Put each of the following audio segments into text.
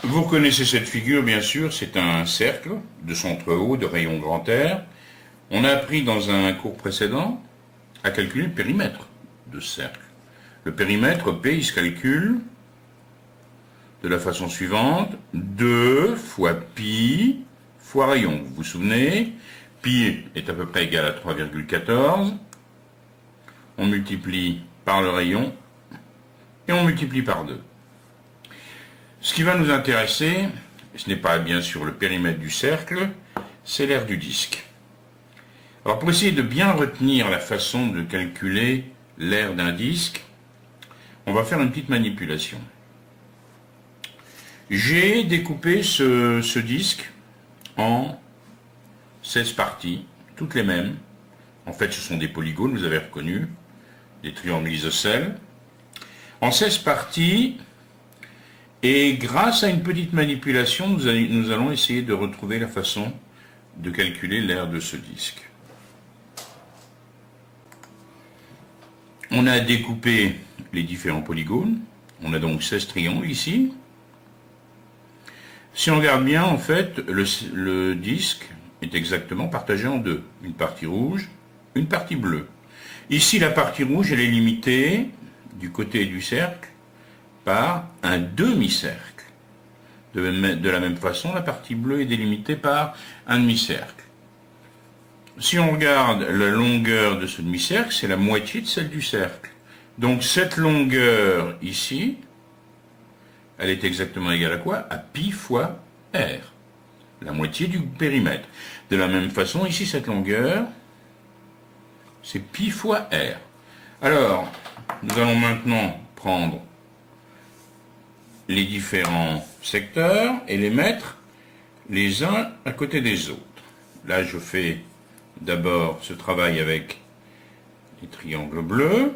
Vous reconnaissez cette figure, bien sûr, c'est un cercle de centre haut, de rayon grand R. On a appris dans un cours précédent à calculer le périmètre de ce cercle. Le périmètre P, il se calcule de la façon suivante, 2 fois pi fois rayon. Vous vous souvenez, pi est à peu près égal à 3,14. On multiplie par le rayon et on multiplie par 2. Ce qui va nous intéresser, ce n'est pas bien sûr le périmètre du cercle, c'est l'aire du disque. Alors pour essayer de bien retenir la façon de calculer l'aire d'un disque, on va faire une petite manipulation. J'ai découpé ce disque en 16 parties, toutes les mêmes. En fait, ce sont des polygones, vous avez reconnu, des triangles isocèles. En 16 parties, et grâce à une petite manipulation, nous allons essayer de retrouver la façon de calculer l'aire de ce disque. On a découpé les différents polygones. On a donc 16 triangles ici. Si on regarde bien, en fait, le disque est exactement partagé en deux. Une partie rouge, une partie bleue. Ici, la partie rouge, elle est limitée du côté du cercle par un demi-cercle. De la même façon, la partie bleue est délimitée par un demi-cercle. Si on regarde la longueur de ce demi-cercle, c'est la moitié de celle du cercle. Donc cette longueur ici, elle est exactement égale à quoi? À pi fois r, la moitié du périmètre. De la même façon, ici, cette longueur, c'est pi fois r. Alors, nous allons maintenant prendre les différents secteurs et les mettre les uns à côté des autres. Là, je fais d'abord ce travail avec les triangles bleus.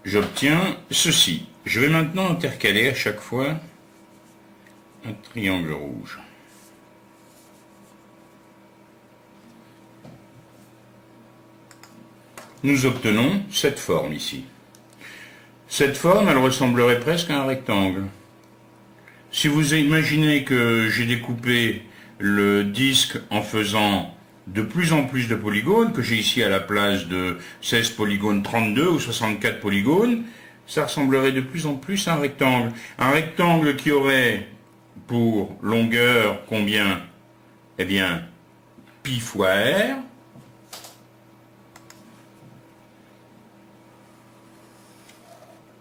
J'obtiens ceci. Je vais maintenant intercaler à chaque fois un triangle rouge. Nous obtenons cette forme ici. Cette forme, elle ressemblerait presque à un rectangle. Si vous imaginez que j'ai découpé le disque en faisant de plus en plus de polygones, que j'ai ici à la place de 16 polygones 32 ou 64 polygones, ça ressemblerait de plus en plus à un rectangle. Un rectangle qui aurait pour longueur combien? Eh bien, pi fois r.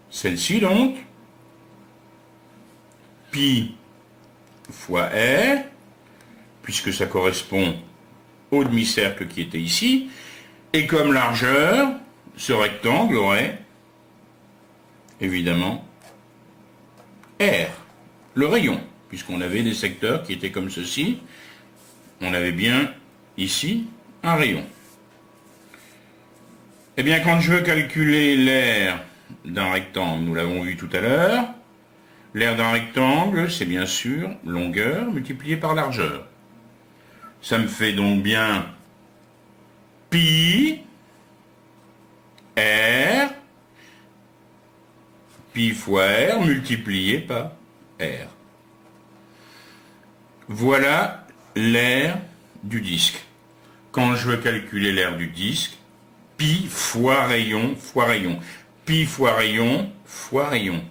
Celle-ci donc, pi fois r, puisque ça correspond au demi-cercle qui était ici, et comme largeur, ce rectangle aurait évidemment r, le rayon, puisqu'on avait des secteurs qui étaient comme ceci, on avait bien ici un rayon. Eh bien, quand je veux calculer l'aire d'un rectangle, nous l'avons vu tout à l'heure, l'aire d'un rectangle, c'est bien sûr longueur multipliée par largeur. Ça me fait donc bien pi r, pi fois r multiplié par r. Voilà l'aire du disque. Quand je veux calculer l'aire du disque, pi fois rayon fois rayon. Pi fois rayon fois rayon.